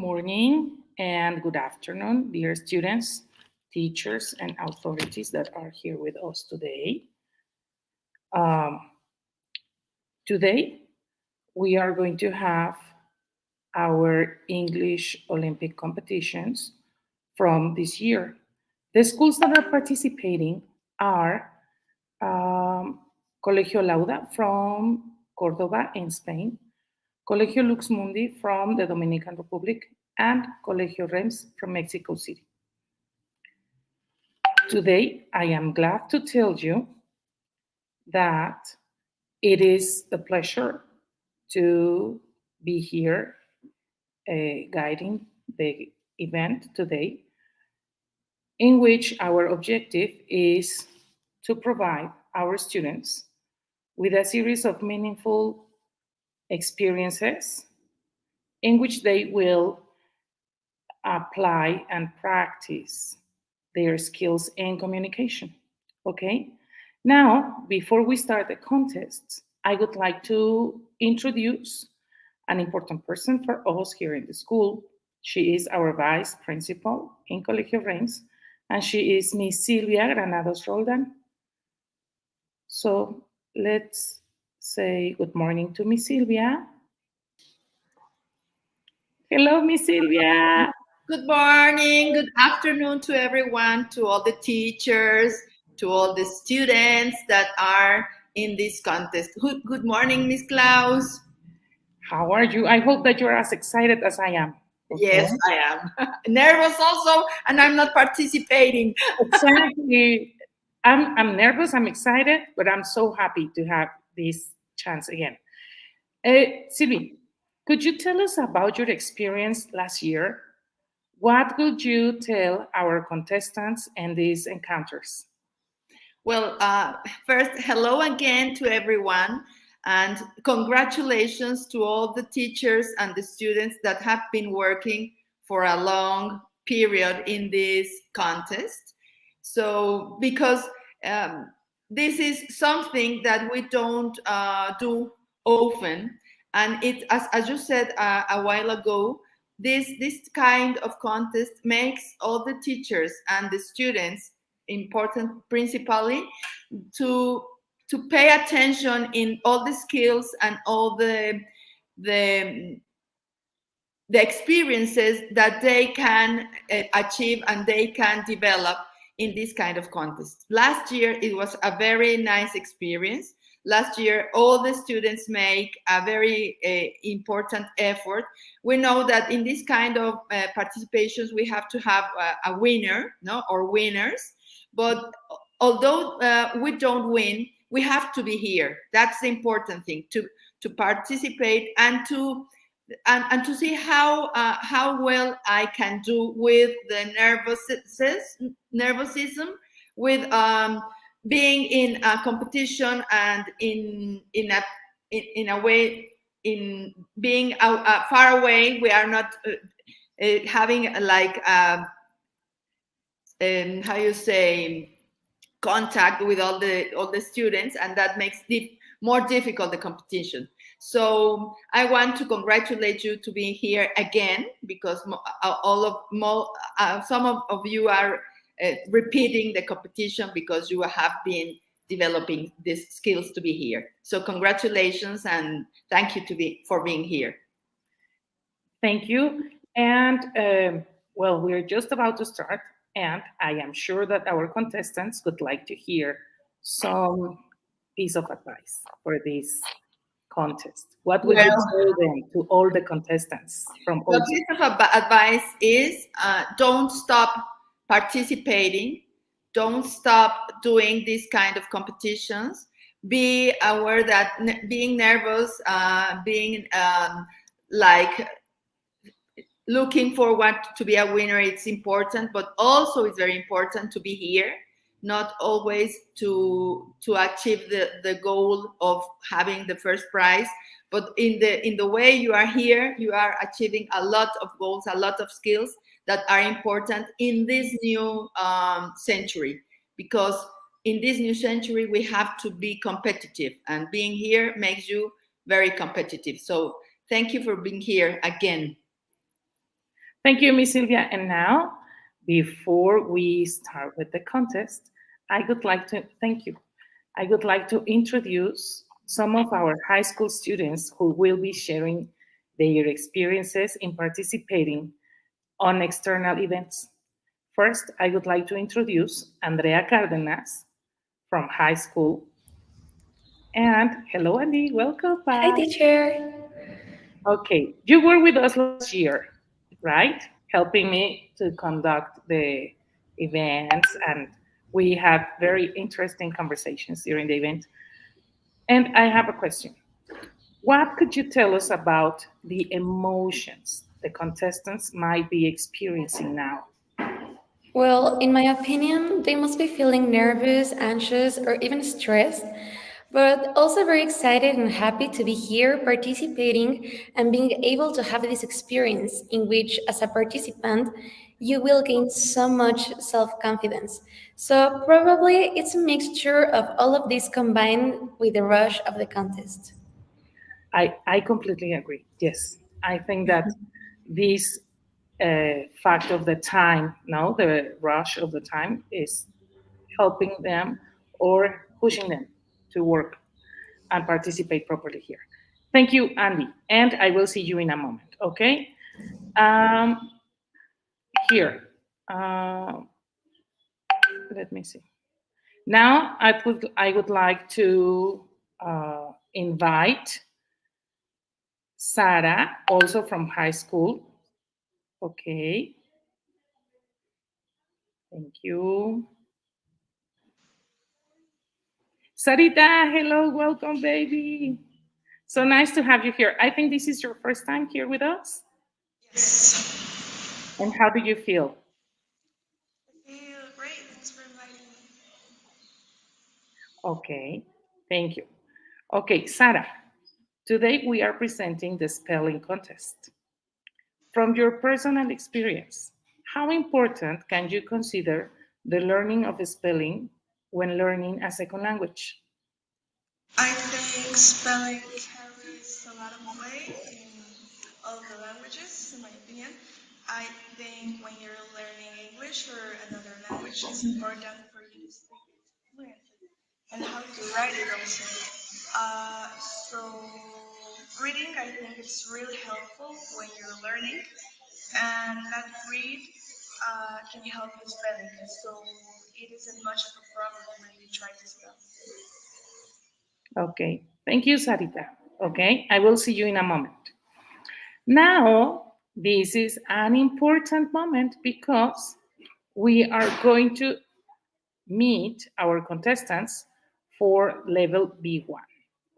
morning and good afternoon, dear students, teachers, and authorities that are here with us today. Um, Today, we are going to have our English Olympic competitions from this year. The schools that are participating are Colegio Lauda from Cordoba in Spain, Colegio Lux Mundi from the Dominican Republic, and Colegio Rems from Mexico City. Today, I am glad to tell you that it is a pleasure to be here guiding the event today, in which our objective is to provide our students with a series of meaningful experiences in which they will apply and practice their skills in communication. Okay? Now, before we start the contest, I would like to introduce an important person for us here in the school. She is our vice principal in Colegio Reims, and she is Miss Silvia Granados Roldan. So let's say good morning to Miss Silvia. Hello, Miss Silvia. Good morning, good afternoon to everyone, to all the teachers, to all the students that are in this contest. Good morning, Miss Klaus. How are you? I hope that you're as excited as I am. Okay. Yes, I am. Nervous also, and I'm not participating. Exactly. I'm nervous, I'm excited, but I'm so happy to have this chance again. Sylvie, could you tell us about your experience last year? What would you tell our contestants in these encounters? Well, first, hello again to everyone, and congratulations to all the teachers and the students that have been working for a long period in this contest. So, because this is something that we don't do often, and it, as you said a while ago, this kind of contest makes all the teachers and the students important, principally to pay attention in all the skills and all the experiences that they can achieve and they can develop in this kind of contest. Last year, it was a very nice experience. Last year, all the students make a very important effort. We know that in this kind of participations, we have to have a winner, no, or winners. But although we don't win, we have to be here. That's the important thing, to participate and to see how well I can do with the nervosism, with being in a competition, and in a way, in being far away. We are not having like how you say, contact with all the students, and that makes more difficult the competition. So I want to congratulate you to being here again, because some of you are repeating the competition because you have been developing these skills to be here. So congratulations, and thank you for being here. Thank you. And well, we're just about to start, and I am sure that our contestants would like to hear some piece of advice for this contest. What would you tell them, to all the contestants from all? The piece of advice is don't stop participating, don't stop doing these kind of competitions. Be aware that being nervous, being like looking forward to be a winner, it's important, but also it's very important to be here, not always to achieve the goal of having the first prize, but in the way you are here, you are achieving a lot of goals, a lot of skills that are important in this new century, because in this new century we have to be competitive, and being here makes you very competitive. So thank you for being here again. Thank you, Miss Sylvia. And now, before we start with the contest, I would like to thank you. I would like to introduce some of our high school students who will be sharing their experiences in participating on external events. First, I would like to introduce Andrea Cardenas from high school. And hello, Andy. Welcome Hi, back. teacher. Okay, you were with us last year, right? Helping me to conduct the events, and we had very interesting conversations during the event. And I have a question. What could you tell us about the emotions the contestants might be experiencing now? Well, in my opinion, they must be feeling nervous, anxious, or even stressed, but also very excited and happy to be here participating and being able to have this experience in which, as a participant, you will gain so much self confidence. So, probably it's a mixture of all of this combined with the rush of the contest. I completely agree. Yes, I think that this fact of the time, no, the rush of the time is helping them or pushing them to work and participate properly here. Thank you, Andy. And I will see you in a moment, okay? Um, here, uh, let me see. Now, I would like to invite Sarah, also from high school. Okay, thank you. Sarita, hello, welcome, baby. So nice to have you here. I think this is your first time here with us. Yes. And how do you feel? I feel great. Thanks for inviting me. Okay, thank you. Okay, Sarah, today we are presenting the spelling contest. From your personal experience, how important can you consider the learning of spelling when learning a second language? I think spelling carries a lot of weight in all the languages, in my opinion. I think when you're learning English or another language, it's important for you to speak it fluently and how to write it also. So reading, I think it's really helpful when you're learning, and that read can help you spelling. So it isn't much of a problem when you try to spell. Okay, thank you, Sarita. Okay, I will see you in a moment. Now, this is an important moment because we are going to meet our contestants for level B1.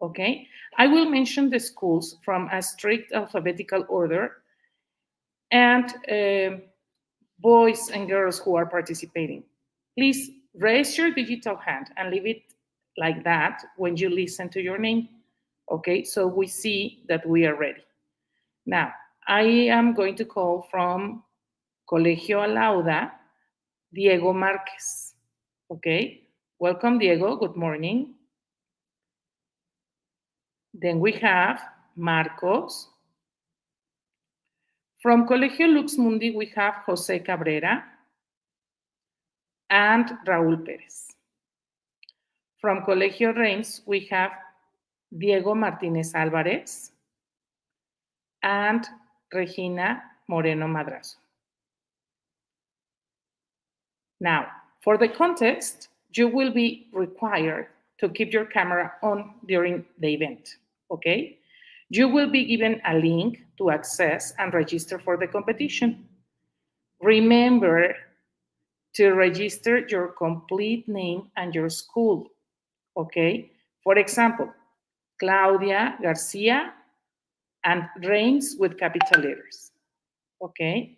Okay, I will mention the schools from a strict alphabetical order and boys and girls who are participating. Please raise your digital hand and leave it like that when you listen to your name. Okay, so we see that we are ready. Now, I am going to call from Colegio Alauda, Diego Marquez. Okay, welcome, Diego. Good morning. Then we have Marcos. From Colegio Lux Mundi, we have Jose Cabrera and Raúl Pérez. From Colegio Reims, we have Diego Martínez Álvarez and Regina Moreno Madrazo. Now, for the contest, you will be required to keep your camera on during the event, okay? You will be given a link to access and register for the competition. Remember to register your complete name and your school, okay? For example, Claudia Garcia and Reims with capital letters, okay?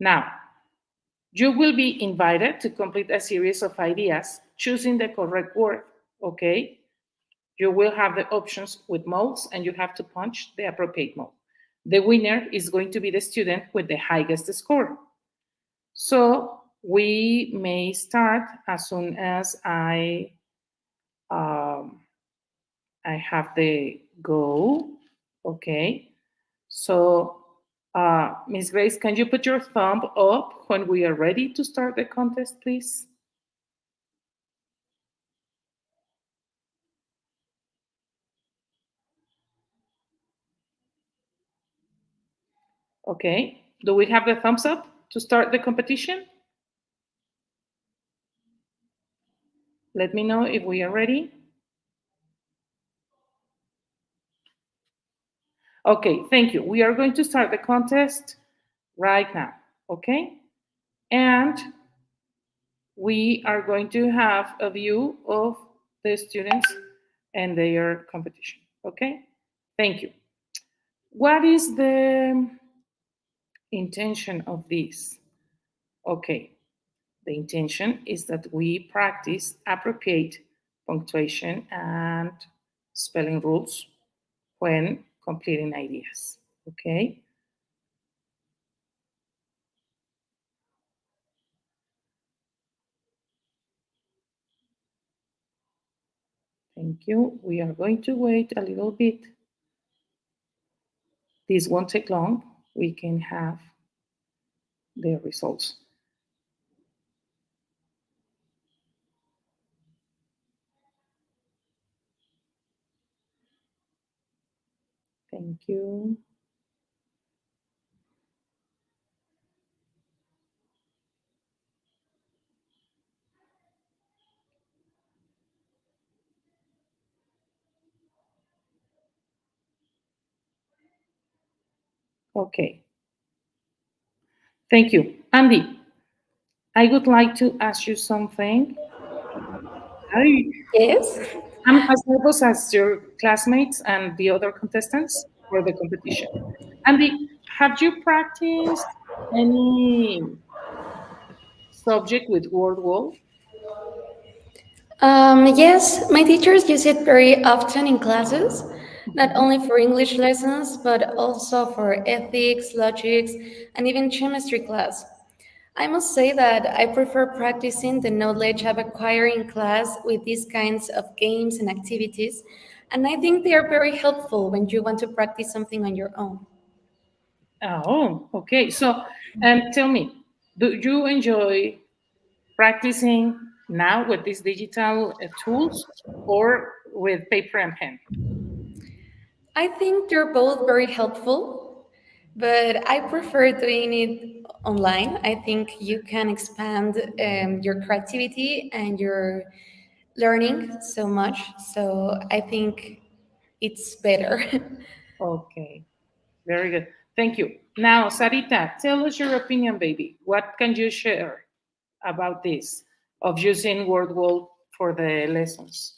Now, you will be invited to complete a series of ideas choosing the correct word, okay? You will have the options with modes and you have to punch the appropriate mode. The winner is going to be the student with the highest score. So we may start as soon as I have the go. Okay. So, Miss Grace, can you put your thumb up when we are ready to start the contest, please? Okay. Do we have the thumbs up to start the competition? Let me know if we are ready. Okay, thank you. We are going to start the contest right now, okay? And we are going to have a view of the students and their competition, okay? Thank you. What is the intention of this? Okay, the intention is that we practice appropriate punctuation and spelling rules when completing ideas, okay? Thank you. We are going to wait a little bit. This won't take long. We can have the results. Thank you. Okay. Thank you. Andy, I would like to ask you something. Yes. I'm as nervous as your classmates and the other contestants for the competition. Andy, have you practiced any subject with word wall? Yes, my teachers use it very often in classes, not only for English lessons, but also for ethics, logics, and even chemistry class. I must say that I prefer practicing the knowledge I've acquired in class with these kinds of games and activities, and I think they are very helpful when you want to practice something on your own. Oh, okay. So, and tell me, do you enjoy practicing now with these digital tools or with paper and pen? I think they're both very helpful, but I prefer doing it online. I think you can expand your creativity and your learning so much. So I think it's better. Okay, very good. Thank you. Now, Sarita, tell us your opinion, baby. What can you share about this of using WordWall for the lessons?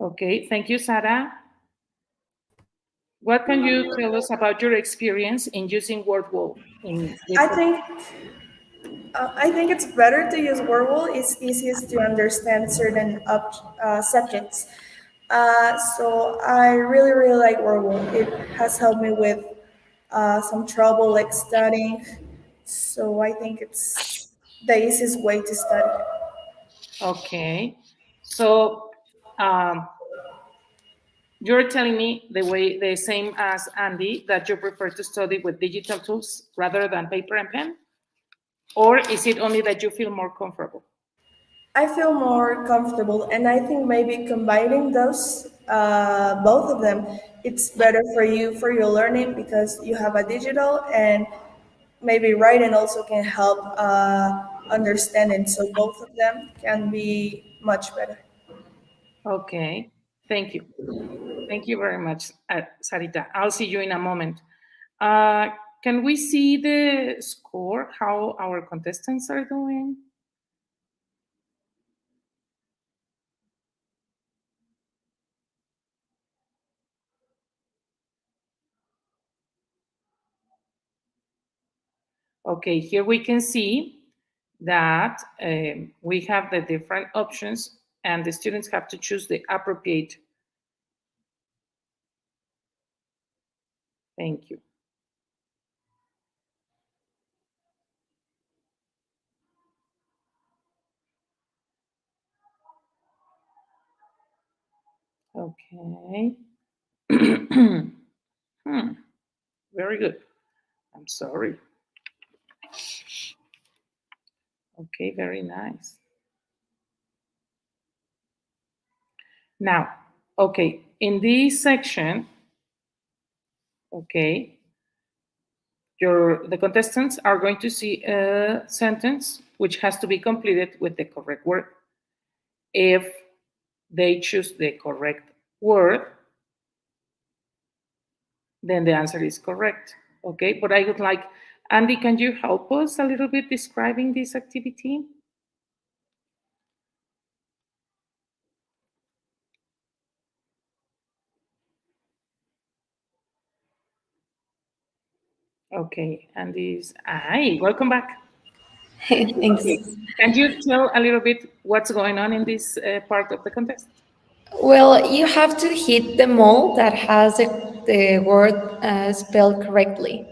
Okay, thank you, Sarah. What can you tell us about your experience in using WordWall in I different? think I think it's better to use Wordle. It's easiest to understand certain subjects. So I really like Wordle. It has helped me with some trouble like studying. So I think it's the easiest way to study. Okay, so um, you're telling me the same as Andy that you prefer to study with digital tools rather than paper and pen, or is it only that you feel more comfortable? I feel more comfortable, and I think maybe combining those, both of them, it's better for you for your learning because you have a digital and maybe writing also can help understanding. So both of them can be much better. Okay, thank you. Thank you very much, Sarita. I'll see you in a moment. Uh, can we see the score, how our contestants are doing? Okay, here we can see that we have the different options and the students have to choose the appropriate Thank you. Okay. Hmm. Very good. I'm sorry. Okay, very nice. Now, okay, in this section, okay, the contestants are going to see a sentence which has to be completed with the correct word. If they choose the correct word, then the answer is correct. Okay, but I would like, Andy, can you help us a little bit describing this activity? Okay, Andy's, hi, welcome back. Thanks. Okay, can you tell a little bit what's going on in this part of the contest? Well, you have to hit the mole that has the word spelled correctly.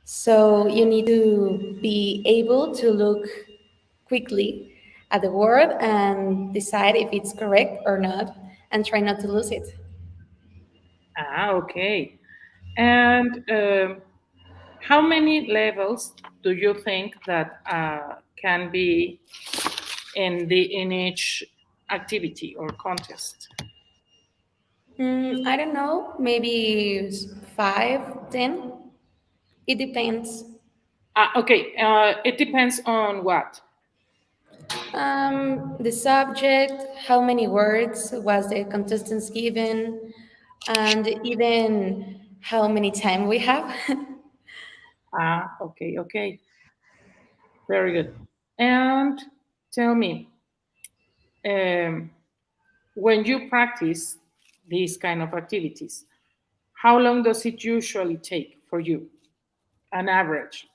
So you need to be able to look quickly at the word and decide if it's correct or not and try not to lose it. Ah, okay. And how many levels do you think that can be in each activity or contest? I don't know, maybe 5, 10. It depends. Okay, it depends on what. The subject, how many words was the contestants given, and even how many time we have. Ah, okay, okay, very good. And tell me, um, when you practice these kind of activities, how long does it usually take for you, an average?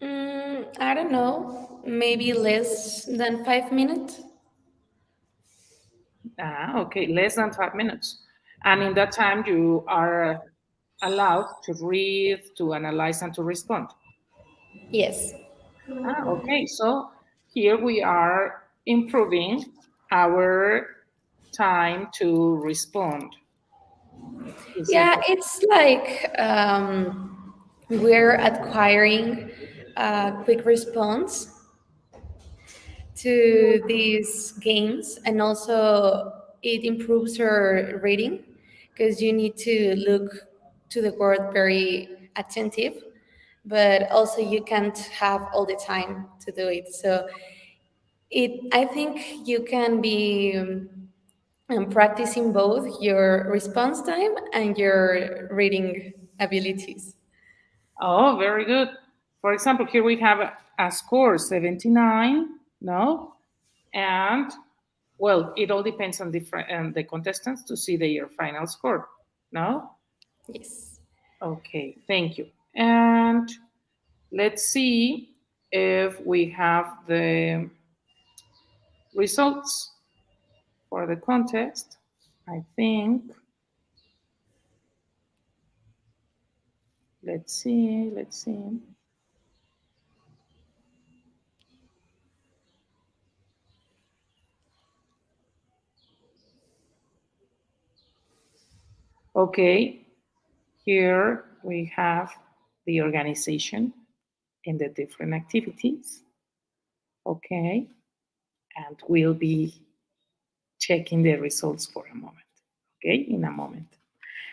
I don't know, maybe less than 5 minutes. Ah, okay, less than 5 minutes. And in that time, you are allowed to read, to analyze, and to respond. Yes. Ah, okay, so here we are improving our time to respond. Is it? Yeah, it's like we're acquiring a quick response to these games, and also it improves your reading because you need to look to the word very attentive, but also you can't have all the time to do it. So I think you can be practicing both your response time and your reading abilities. Oh, very good. For example, here we have a score 79, no? And well, it all depends on the contestants to see their final score, no? Yes. Okay, thank you. And let's see if we have the results for the contest. I think, let's see. Okay, here we have the organization in the different activities. Okay, and we'll be checking the results for a moment. Okay, in a moment.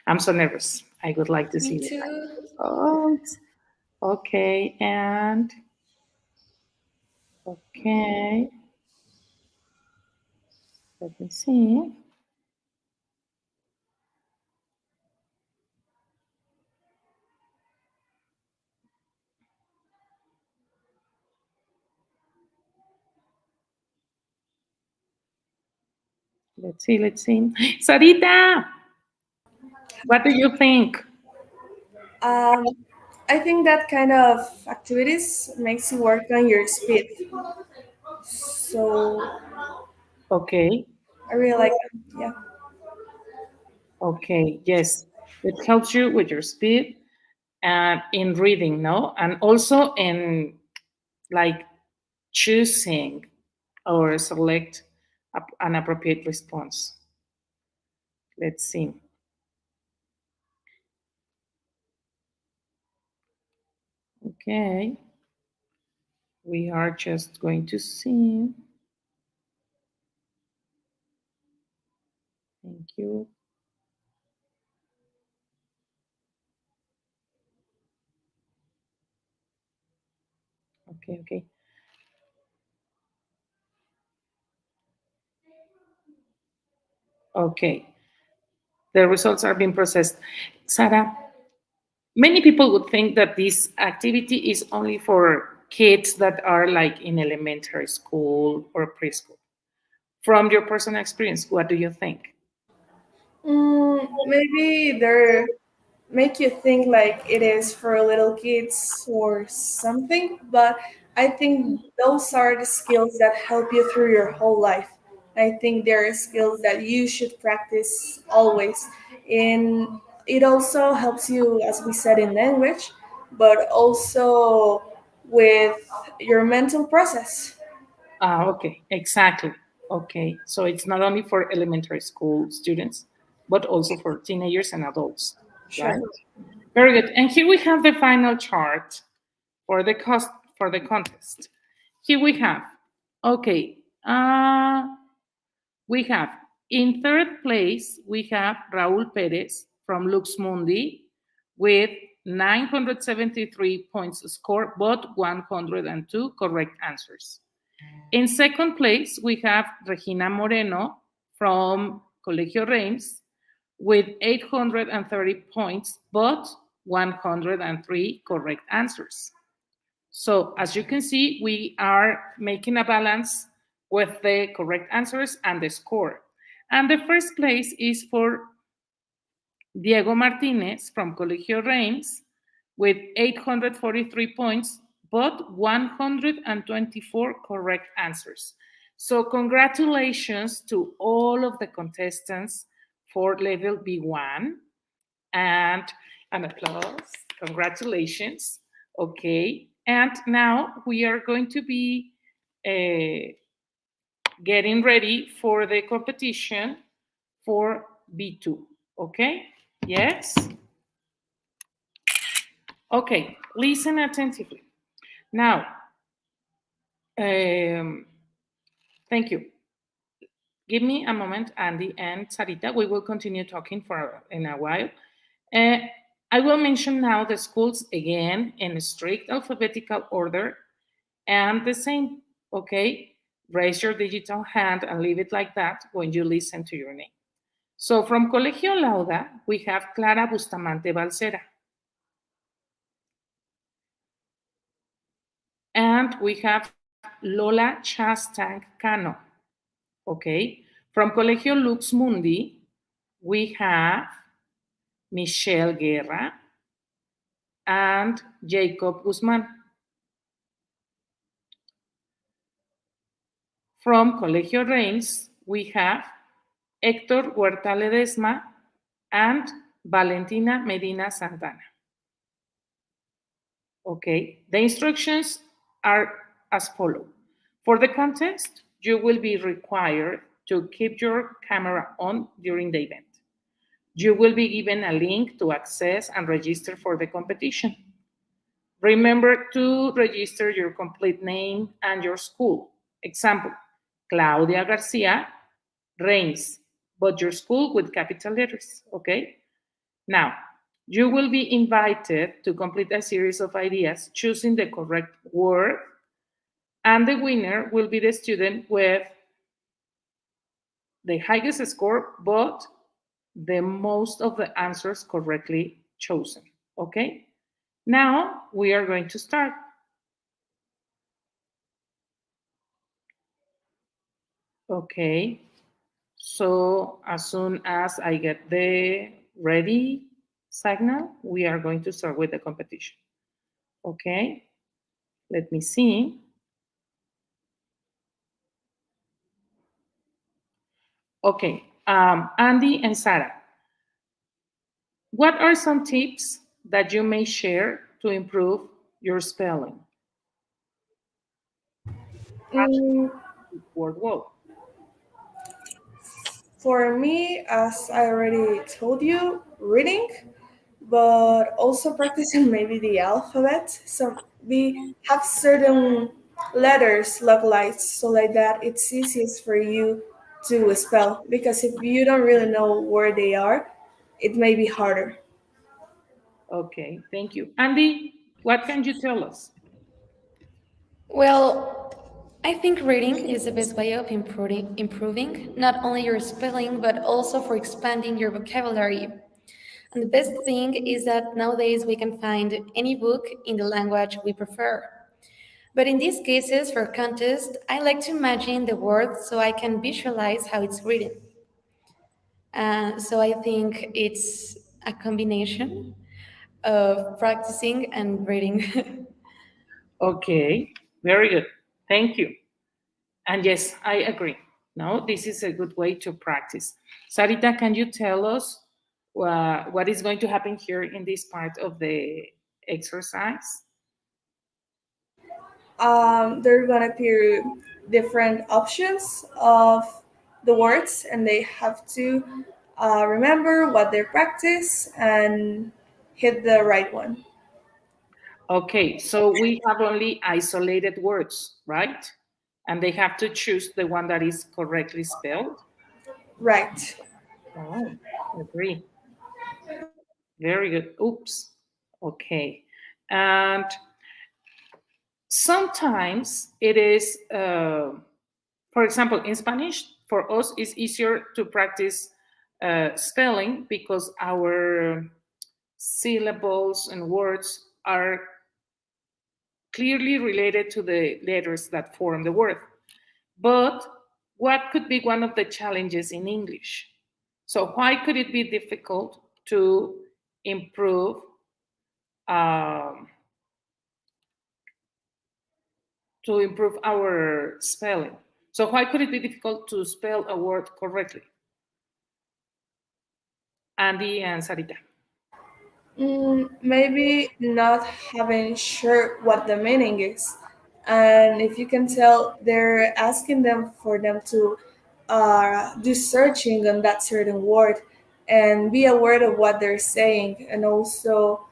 I'm so nervous. I would like to see Me the too. results. Okay, and okay, let me see. Let's see. Sarita, what do you think? Um, I think that kind of activities makes you work on your speed. So Okay, I really like them. Yeah. okay, yes. It helps you with your speed. and in reading, no? And also in like choosing or select an appropriate response. Let's see. Okay. We are just going to see. Thank you. Okay, okay. Okay. The results are being processed. Sarah, many people would think that this activity is only for kids that are like in elementary school or preschool. From your personal experience, what do you think? Maybe they're make you think like it is for little kids or something, but I think those are the skills that help you through your whole life. I think there are skills that you should practice always. And it also helps you, as we said, in language, but also with your mental process. Ah, okay, exactly. Okay, so it's not only for elementary school students, but also for teenagers and adults, Sure. right? Very good. And here we have the final chart for the cost for the contest. Here we have, okay, we have in third place we have Raúl Pérez from Lux Mundi with 973 points scored, but 102 correct answers. In second place, we have Regina Moreno from Colegio Reims with 830 points, but 103 correct answers. So as you can see, we are making a balance with the correct answers and the score. And the first place is for Diego Martinez from Colegio Reims with 843 points, but 124 correct answers. So congratulations to all of the contestants for level B1 and an applause. Congratulations. Okay. And now we are going to be getting ready for the competition for B2. Okay? Yes? Okay, listen attentively. Now, thank you. Give me a moment, Andy and Sarita. We will continue talking for in a while. Uh, I will mention now the schools again in strict alphabetical order and the same, okay? Raise your digital hand and leave it like that when you listen to your name. So from Colegio Lauda, we have Clara Bustamante Balsera. And we have Lola Chastang Cano. Okay. From Colegio Lux Mundi, we have Michelle Guerra and Jacob Guzman. From Colegio Reims, we have Héctor Huerta Ledesma and Valentina Medina Santana. Okay, the instructions are as follow. For the contest, you will be required to keep your camera on during the event. You will be given a link to access and register for the competition. Remember to register your complete name and your school. Example, Claudia Garcia, Reims, but your school with capital letters, okay? Now, you will be invited to complete a series of ideas choosing the correct word, and the winner will be the student with the highest score, but the most of the answers correctly chosen, okay? Now, we are going to start. Okay, so as soon as I get the ready signal, we are going to start with the competition. Okay, let me see. Okay, Andy and Sarah, what are some tips that you may share to improve your spelling? Mm, Word wall. for me, as I already told you, reading, but also practicing maybe the alphabet. So we have certain letters localized so like that it's easiest for you to spell because if you don't really know where they are, it may be harder. Okay, thank you. Andy, what can you tell us? Well, I think reading is the best way of improving not only your spelling, but also for expanding your vocabulary. And the best thing is that nowadays we can find any book in the language we prefer. But in these cases, for contest, I like to imagine the word so I can visualize how it's written. So I think it's a combination of practicing and reading. Okay, very good. Thank you. And yes, I agree. No, this is a good way to practice. Sarita, can you tell us what is going to happen here in this part of the exercise? There are gonna appear different options of the words and they have to remember what they practice and hit the right one. Okay, so we have only isolated words, right? And they have to choose the one that is correctly spelled. Right. Oh, agree. Very good. Oops. Okay. And sometimes it is, for example, in Spanish, for us, it's easier to practice spelling because our syllables and words are clearly related to the letters that form the word. But what could be one of the challenges in English? So, why could it be difficult to improve um, our spelling? So, why could it be difficult to spell a word correctly? Andy and Sarita. Maybe not having sure what the meaning is. And if you can tell, they're asking them for them to do searching on that certain word and be aware of what they're saying. And also,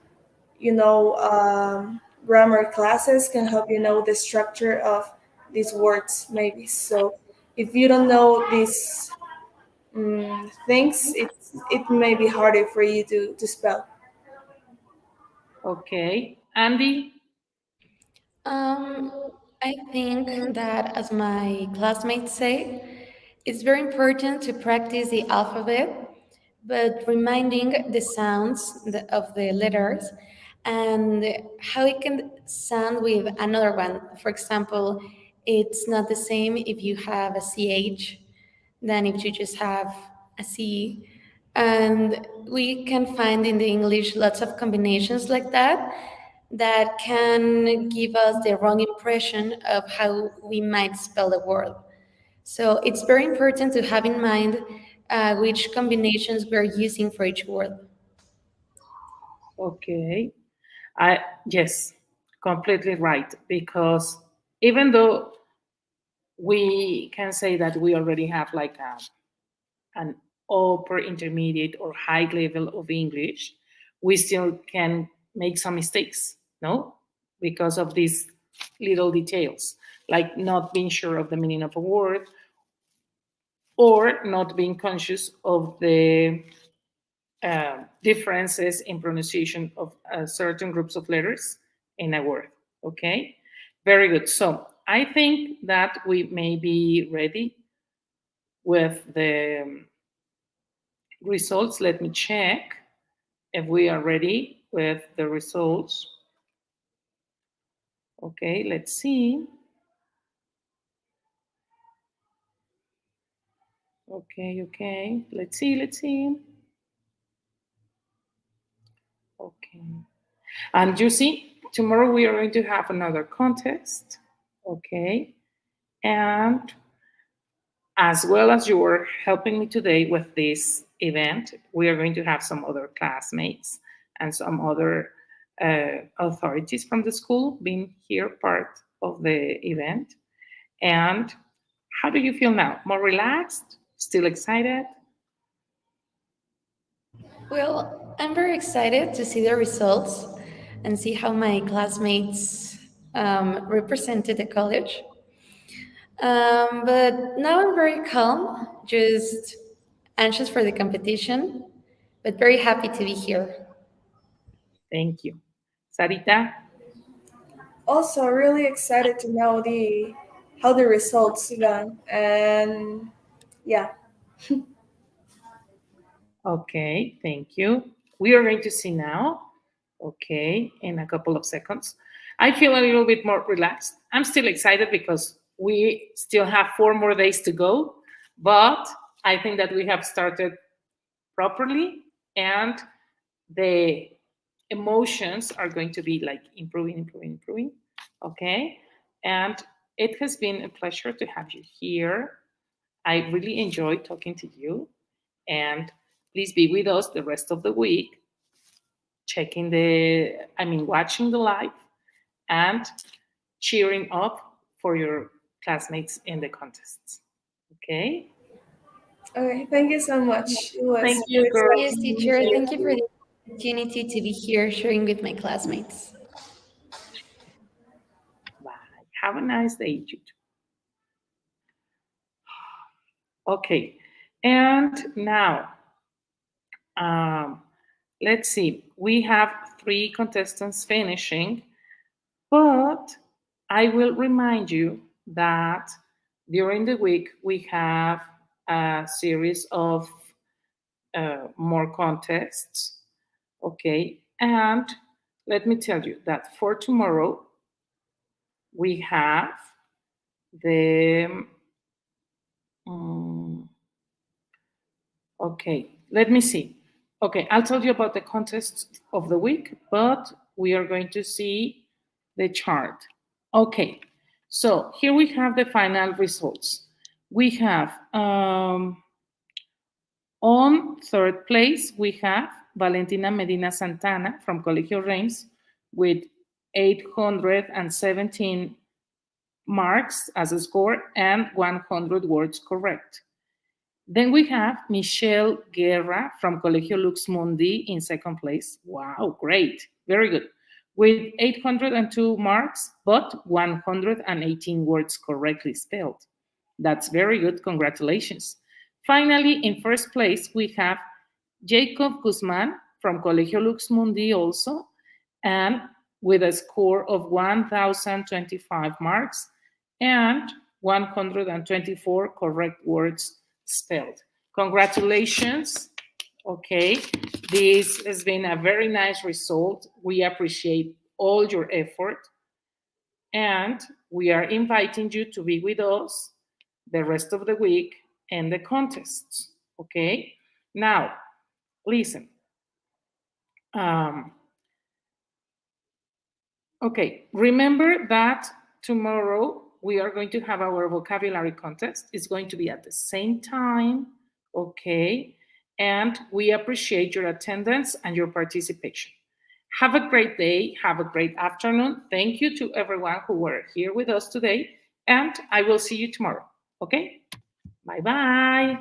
grammar classes can help you know the structure of these words, maybe. So if you don't know these things, it may be harder for you to spell. Okay. Andy? Um, I think that, as my classmates say, it's very important to practice the alphabet, but reminding the sounds of the letters and how it can sound with another one. For example, it's not the same if you have a CH than if you just have a C. And we can find in the English lots of combinations like that that can give us the wrong impression of how we might spell the word. So it's very important to have in mind which combinations we're using for each word. Okay. I yes, completely right. Because even though we can say that we already have like an upper intermediate or high level of English, we still can make some mistakes, no? Because of these little details, like not being sure of the meaning of a word or not being conscious of the differences in pronunciation of certain groups of letters in a word. Okay, very good. So I think that we may be ready with the results. Let me check if we are ready with the results. Okay, let's see. Okay, let's see. Okay. And you see, tomorrow we are going to have another contest. Okay. And as well as you were helping me today with this event, we are going to have some other classmates and some other authorities from the school being here part of the event. And how do you feel now? More relaxed? Still excited? Well, I'm very excited to see the results and see how my classmates represented the college. But now I'm very calm, just anxious for the competition, but very happy to be here. Thank you. Sarita? Also, really excited to know how the results gone, and yeah. Okay, thank you. We are going to see now, okay, in a couple of seconds. I feel a little bit more relaxed. I'm still excited because we still have 4 more days to go, but I think that we have started properly and the emotions are going to be like improving, okay? And it has been a pleasure to have you here. I really enjoyed talking to you, and please be with us the rest of the week, watching the live and cheering up for your classmates in the contests. Okay? Okay, thank you so much. It was Thank you, really girls. Yes, teacher, thank you for the opportunity to be here sharing with my classmates. Bye. Have a nice day, you two. Okay, and now, let's see. We have 3 contestants finishing, but I will remind you that during the week we have a series of more contests. Okay, and let me tell you that for tomorrow we have the okay, let me see. Okay, I'll tell you about the contests of the week, but we are going to see the chart. Okay, so here we have the final results. We have on 3rd place, we have Valentina Medina Santana from Colegio Reims with 817 marks as a score and 100 words correct. Then we have Michelle Guerra from Colegio Lux Mundi in 2nd place. Wow, great. Very good. With 802 marks, but 118 words correctly spelled. That's very good. Congratulations. Finally, in 1st place, we have Jacob Guzman from Colegio Lux Mundi also, and with a score of 1,025 marks and 124 correct words spelled. Congratulations. Okay, this has been a very nice result. We appreciate all your effort, and we are inviting you to be with us the rest of the week and the contests. Okay, now listen. Okay, remember that tomorrow we are going to have our vocabulary contest. It's going to be at the same time, okay? And we appreciate your attendance and your participation. Have a great day. Have a great afternoon. Thank you to everyone who were here with us today. And I will see you tomorrow, okay? Bye-bye.